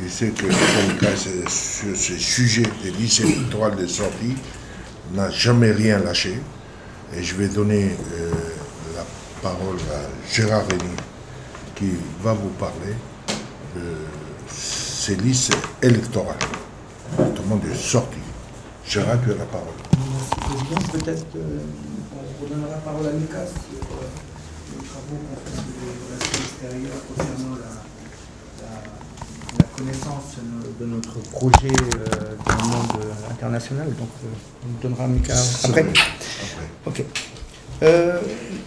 je sais que le cas sur ce sujet des listes électorales de sortie n'a jamais rien lâché. Et je vais donner la parole à Gérard Rémy qui va vous parler de ces listes électorales, notamment de sortie. Gérard, tu as la parole. Merci, Président. Peut-être on redonnera la parole à Lucas sur les travaux qu'on fait sur les relations extérieures concernant la connaissance de notre projet dans le monde international. Donc, on donnera à Lucas après. Ok.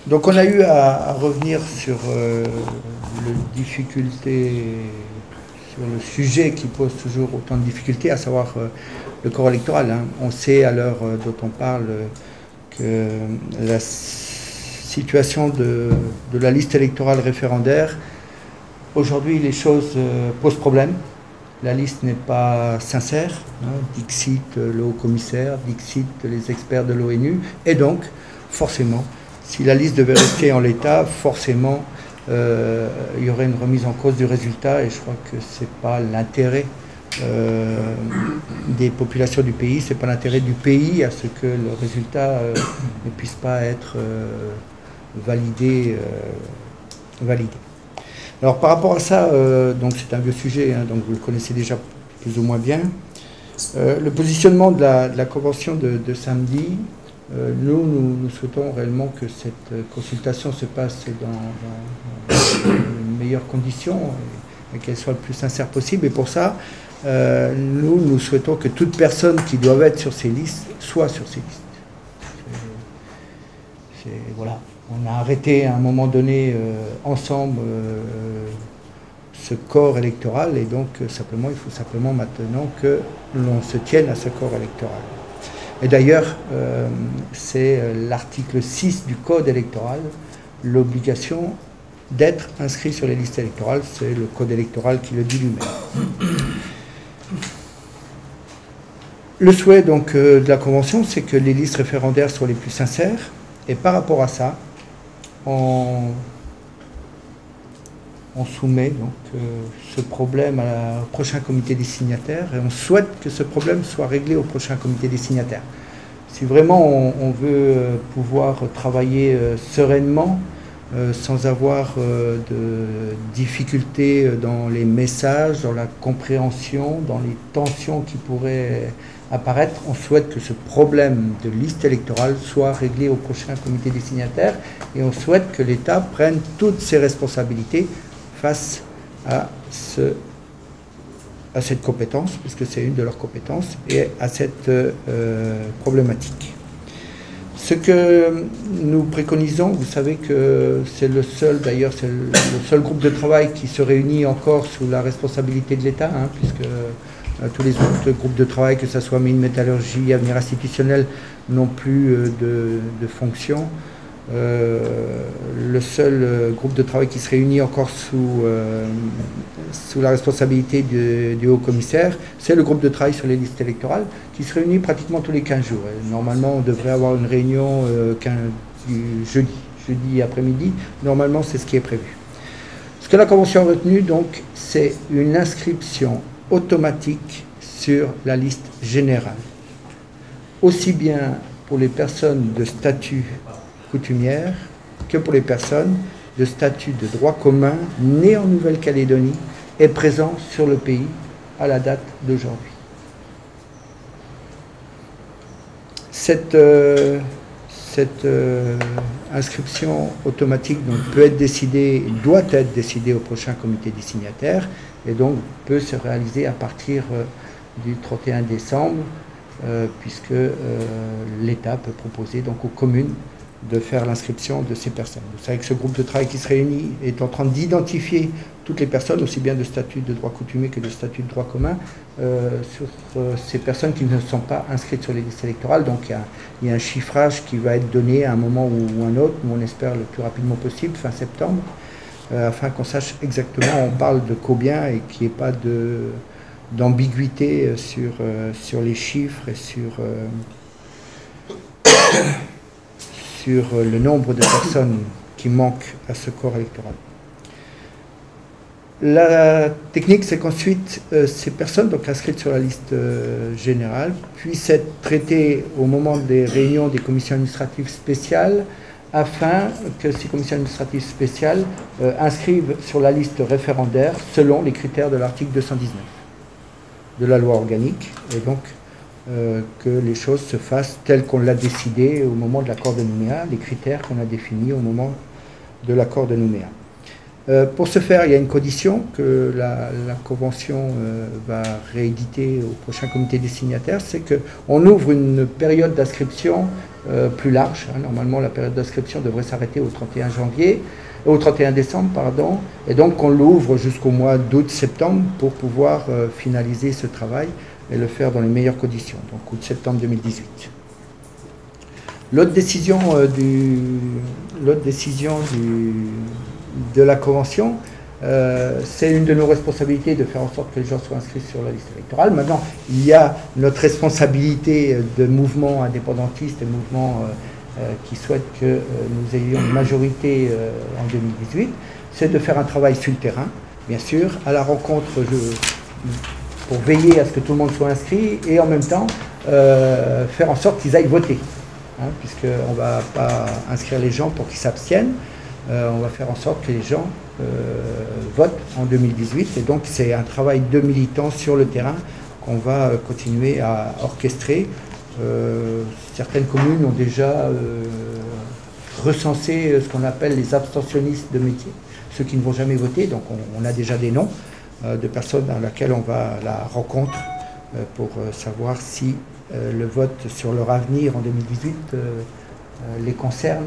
Donc, on a eu à revenir sur les difficultés, sur le sujet qui pose toujours autant de difficultés, à savoir le corps électoral. Hein. On sait à l'heure dont on parle que la situation de la liste électorale référendaire, aujourd'hui les choses posent problème. La liste n'est pas sincère, hein. Dixit le haut-commissaire, dixit les experts de l'ONU, et donc forcément, si la liste devait rester en l'état, forcément il y aurait une remise en cause du résultat, et je crois que ce n'est pas l'intérêt des populations du pays, c'est pas l'intérêt du pays à ce que le résultat ne puisse pas être validé. Alors par rapport à ça, donc c'est un vieux sujet, hein, donc vous le connaissez déjà plus ou moins bien. Le positionnement de la convention de samedi, nous souhaitons réellement que cette consultation se passe dans les meilleures conditions et qu'elle soit le plus sincère possible. Et pour ça, nous souhaitons que toute personne qui doit être sur ces listes soit sur ces listes. Voilà. On a arrêté à un moment donné ensemble ce corps électoral, et donc il faut simplement maintenant que l'on se tienne à ce corps électoral. Et d'ailleurs, c'est l'article 6 du Code électoral, l'obligation d'être inscrit sur les listes électorales, c'est le Code électoral qui le dit lui-même. Le souhait donc de la Convention, c'est que les listes référendaires soient les plus sincères, et par rapport à ça, on soumet donc ce problème au prochain comité des signataires, et on souhaite que ce problème soit réglé au prochain comité des signataires. Si vraiment on veut pouvoir travailler sereinement, sans avoir de difficultés dans les messages, dans la compréhension, dans les tensions qui pourraient apparaître, on souhaite que ce problème de liste électorale soit réglé au prochain comité des signataires, et on souhaite que l'État prenne toutes ses responsabilités face à cette compétence, puisque c'est une de leurs compétences, et à cette problématique. Ce que nous préconisons, vous savez que c'est le seul, d'ailleurs, c'est le seul groupe de travail qui se réunit encore sous la responsabilité de l'État, hein, puisque tous les autres groupes de travail, que ce soit mine, métallurgie, avenir institutionnel, n'ont plus de fonction. Le seul groupe de travail qui se réunit encore sous la responsabilité du haut-commissaire, c'est le groupe de travail sur les listes électorales, qui se réunit pratiquement tous les 15 jours. Et normalement, on devrait avoir une réunion jeudi après-midi. Normalement, c'est ce qui est prévu. Ce que la Convention a retenu, donc, c'est une inscription automatique sur la liste générale, aussi bien pour les personnes de statut coutumière que pour les personnes de statut de droit commun nées en Nouvelle-Calédonie et présents sur le pays à la date d'aujourd'hui. Cette inscription automatique donc, peut être décidée, doit être décidée au prochain comité des signataires, et donc peut se réaliser à partir du 31 décembre, puisque l'État peut proposer donc aux communes de faire l'inscription de ces personnes. Vous savez que ce groupe de travail qui se réunit est en train d'identifier toutes les personnes, aussi bien de statut de droit coutumier que de statut de droit commun, sur ces personnes qui ne sont pas inscrites sur les listes électorales. Donc il y a un chiffrage qui va être donné à un moment ou un autre, nous on espère le plus rapidement possible, fin septembre, afin qu'on sache exactement, on parle de combien, et qu'il n'y ait pas d'ambiguïté sur les chiffres et sur le nombre de personnes qui manquent à ce corps électoral. La technique, c'est qu'ensuite, ces personnes donc inscrites sur la liste générale puissent être traitées au moment des réunions des commissions administratives spéciales, afin que ces commissions administratives spéciales inscrivent sur la liste référendaire selon les critères de l'article 219 de la loi organique, et donc que les choses se fassent telles qu'on l'a décidé au moment de l'accord de Nouméa, les critères qu'on a définis au moment de l'accord de Nouméa. Pour ce faire, il y a une condition que la Convention va rééditer au prochain comité des signataires, c'est qu'on ouvre une période d'inscription plus large. Normalement, la période d'inscription devrait s'arrêter au 31 décembre, pardon, et donc qu'on l'ouvre jusqu'au mois d'août-septembre pour pouvoir finaliser ce travail et le faire dans les meilleures conditions, donc août-septembre 2018. L'autre décision de la Convention, c'est une de nos responsabilités de faire en sorte que les gens soient inscrits sur la liste électorale. Maintenant, il y a notre responsabilité de mouvement indépendantiste et mouvement qui souhaite que nous ayons une majorité en 2018, c'est de faire un travail sur le terrain, bien sûr, à la rencontre pour veiller à ce que tout le monde soit inscrit et en même temps faire en sorte qu'ils aillent voter, puisqu'on ne va pas inscrire les gens pour qu'ils s'abstiennent. On va faire en sorte que les gens votent en 2018. Et donc, c'est un travail de militants sur le terrain qu'on va continuer à orchestrer. Certaines communes ont déjà recensé ce qu'on appelle les abstentionnistes de métier, ceux qui ne vont jamais voter. Donc, on a déjà des noms de personnes à laquelle on va à la rencontre pour savoir si le vote sur leur avenir en 2018 les concerne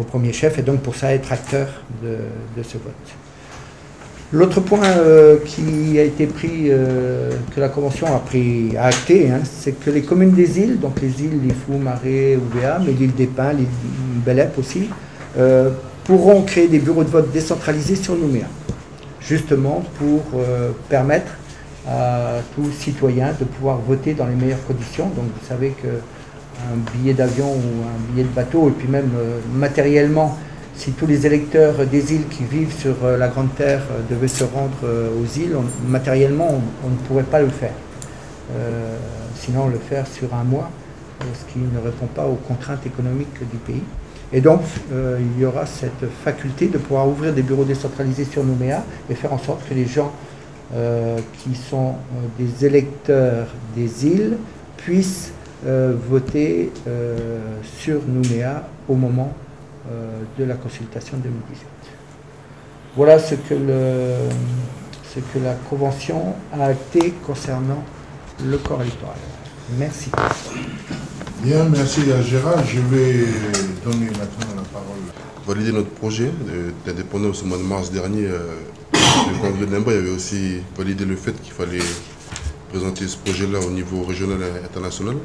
au premier chef, et donc pour ça être acteur de ce vote. L'autre point qui a été pris, que la Convention a acté, c'est que les communes des îles, donc les îles Lifou, Marais, Ouvéa, mais l'île des Pins, l'île Belep aussi, pourront créer des bureaux de vote décentralisés sur Nouméa, justement pour permettre à tout citoyen de pouvoir voter dans les meilleures conditions. Donc vous savez que un billet d'avion ou un billet de bateau, et puis même matériellement, si tous les électeurs des îles qui vivent sur la Grande Terre devaient se rendre aux îles, matériellement, on ne pourrait pas le faire. Sinon, le faire sur un mois, ce qui ne répond pas aux contraintes économiques du pays. Et donc, il y aura cette faculté de pouvoir ouvrir des bureaux décentralisés sur Nouméa et faire en sorte que les gens qui sont des électeurs des îles puissent voter sur Nouméa au moment de la consultation 2018. Voilà ce que la Convention a acté concernant le corps électoral. Merci. Bien, merci à Gérard. Je vais donner maintenant la parole. Valider notre projet d'indépendance au mois de mars dernier, le Congrès d'Imba avait aussi validé le fait qu'il fallait présenter ce projet-là au niveau régional et international.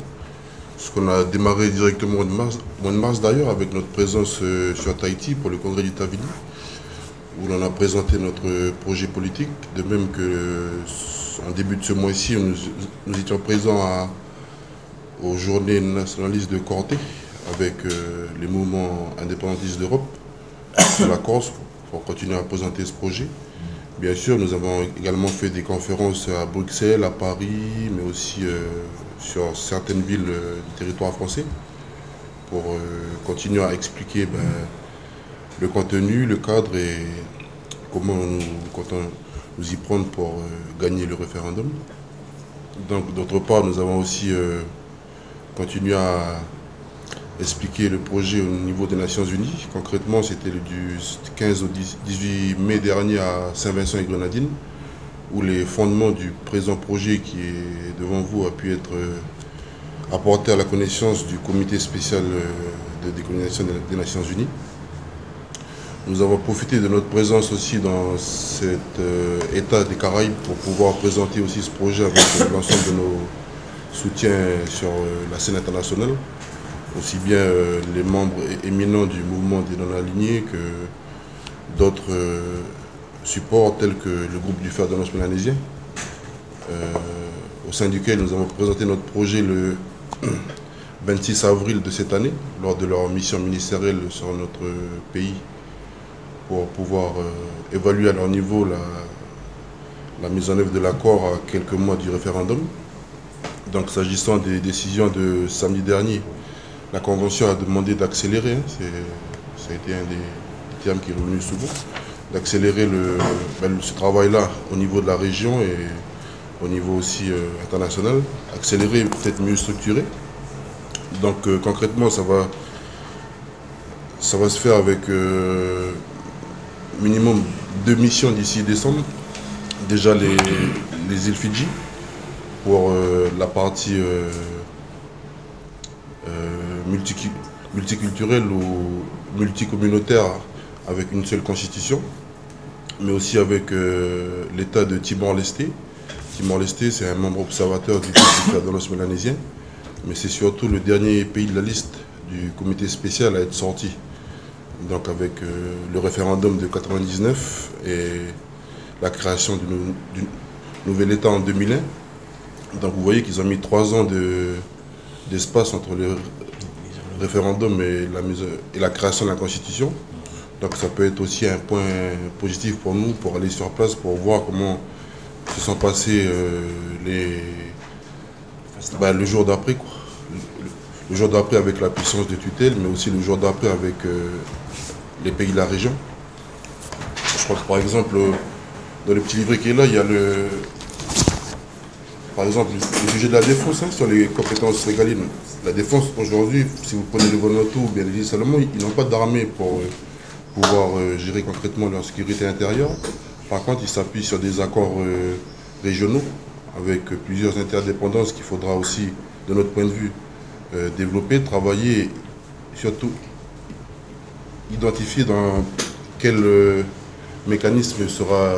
Ce qu'on a démarré directement au mois de mars d'ailleurs, avec notre présence sur Tahiti pour le Congrès du Tavini, où l'on a présenté notre projet politique. De même qu'en début de ce mois-ci, nous étions présents aux journées nationalistes de Corté, avec les mouvements indépendantistes d'Europe, sur la Corse, pour continuer à présenter ce projet. Bien sûr, nous avons également fait des conférences à Bruxelles, à Paris, mais aussi sur certaines villes du territoire français, pour continuer à expliquer le contenu, le cadre et comment nous y prendre pour gagner le référendum. Donc, d'autre part, nous avons aussi continué à expliquer le projet au niveau des Nations Unies. Concrètement, c'était du 15 au 18 mai dernier à Saint-Vincent et Grenadines, où les fondements du présent projet qui est devant vous a pu être apportés à la connaissance du comité spécial de décolonisation des Nations Unies. Nous avons profité de notre présence aussi dans cet État des Caraïbes pour pouvoir présenter aussi ce projet avec l'ensemble de nos soutiens sur la scène internationale, aussi bien les membres éminents du mouvement des non-alignés que d'autres supports tels que le groupe du fer de l'Annonce mélanésien, au sein duquel nous avons présenté notre projet le 26 avril de cette année, lors de leur mission ministérielle sur notre pays pour pouvoir évaluer à leur niveau la mise en œuvre de l'accord à quelques mois du référendum. Donc s'agissant des décisions de samedi dernier, la Convention a demandé d'accélérer, ça a été un des termes qui est revenu souvent, d'accélérer ce travail-là au niveau de la région et au niveau aussi international, accélérer, peut-être mieux structurer. Donc concrètement, ça va se faire avec minimum 2 missions d'ici décembre. Déjà les îles Fidji pour la partie multiculturelle ou multicommunautaire avec une seule constitution, mais aussi avec l'État de Timor-Leste. Timor-Leste, c'est un membre observateur du Conseil de l'Ouest mélanésien, mais c'est surtout le dernier pays de la liste du comité spécial à être sorti. Donc avec le référendum de 1999 et la création du nouvel État en 2001. Donc vous voyez qu'ils ont mis 3 ans d'espace entre le référendum et la création de la Constitution. Donc ça peut être aussi un point positif pour nous, pour aller sur place, pour voir comment se sont passés le jour d'après. Le jour d'après avec la puissance de tutelle, mais aussi le jour d'après avec les pays de la région. Je crois que par exemple, dans le petit livret qui est là, il y a par exemple le sujet de la défense, sur les compétences régalines. La défense aujourd'hui, si vous prenez le Vanuatu ou bien les îles Salomon, ils n'ont pas d'armée pour pouvoir gérer concrètement leur sécurité intérieure. Par contre, ils s'appuient sur des accords régionaux avec plusieurs interdépendances qu'il faudra aussi, de notre point de vue, développer, travailler et surtout identifier dans quel mécanisme sera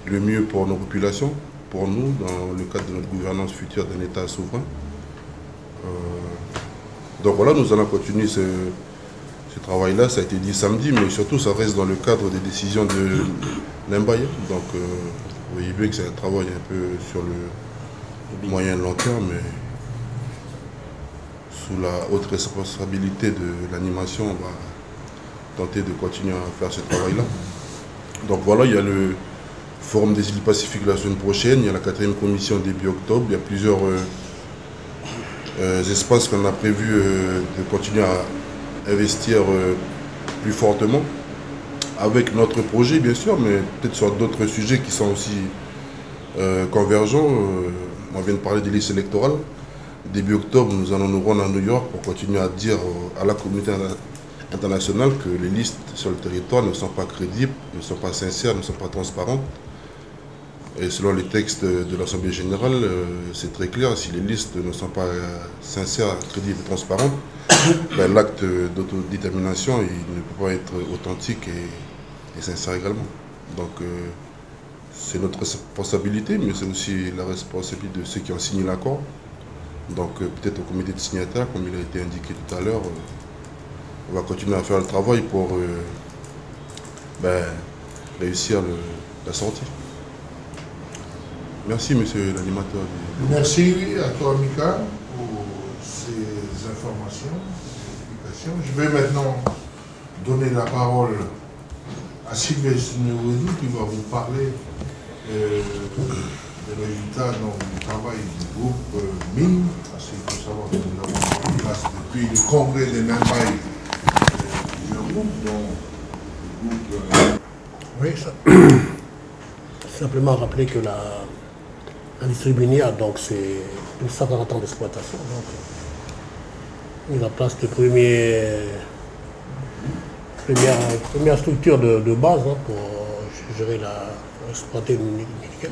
le mieux pour nos populations, pour nous, dans le cadre de notre gouvernance future d'un État souverain. Donc voilà, nous allons continuer ce travail-là, ça a été dit samedi, mais surtout ça reste dans le cadre des décisions de l'Embaye. Donc vous voyez bien que c'est un travail un peu sur le moyen long terme, mais sous la haute responsabilité de l'animation, on va tenter de continuer à faire ce travail-là. Donc voilà, il y a le Forum des îles du Pacifique la semaine prochaine, il y a la 4e commission début octobre, il y a plusieurs espaces qu'on a prévu de continuer à investir plus fortement, avec notre projet bien sûr, mais peut-être sur d'autres sujets qui sont aussi convergents. On vient de parler des listes électorales. Début octobre, nous allons nous rendre à New York pour continuer à dire à la communauté internationale que les listes sur le territoire ne sont pas crédibles, ne sont pas sincères, ne sont pas transparentes. Et selon les textes de l'Assemblée générale, c'est très clair, si les listes ne sont pas sincères, crédibles et transparentes, ben, l'acte d'autodétermination il ne peut pas être authentique et sincère également. Donc c'est notre responsabilité, mais c'est aussi la responsabilité de ceux qui ont signé l'accord. Donc peut-être au comité de signataires, comme il a été indiqué tout à l'heure, on va continuer à faire le travail pour réussir la sortie. Merci, monsieur l'animateur. Merci à toi, Mika, pour ces informations, ces explications. Je vais maintenant donner la parole à Sylvestre Neuredou qui va vous parler des résultats du travail du groupe MIN. Parce qu'il faut savoir que nous avons mis en place depuis le congrès des Nambaye plusieurs groupes, dont le groupe... Oui, ça. Simplement rappeler que l'industrie minière, donc c'est une 140 ans d'exploitation. Donc, mise en place de première structure de base pour gérer exploiter le nickel.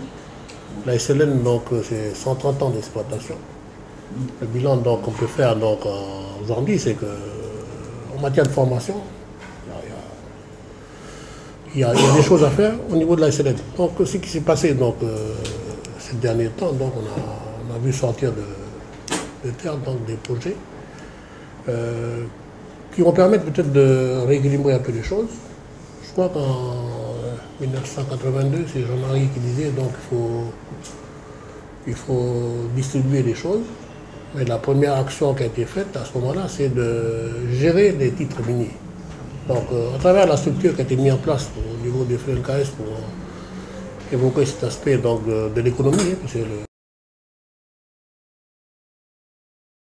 La SLN, donc c'est 130 ans d'exploitation. Le bilan qu'on peut faire aujourd'hui, c'est qu'en matière de formation, il y a des choses à faire au niveau de la SLN. Donc ce qui s'est passé ces derniers temps, donc on a vu sortir de terre des projets qui vont permettre peut-être de rééquilibrer un peu les choses. Je crois qu'en 1982, c'est Jean-Marie qui disait donc il faut distribuer les choses. Mais la première action qui a été faite à ce moment-là, c'est de gérer les titres miniers. Donc, à travers la structure qui a été mise en place au niveau du FLNKS pour évoquer cet aspect donc, de l'économie, hein,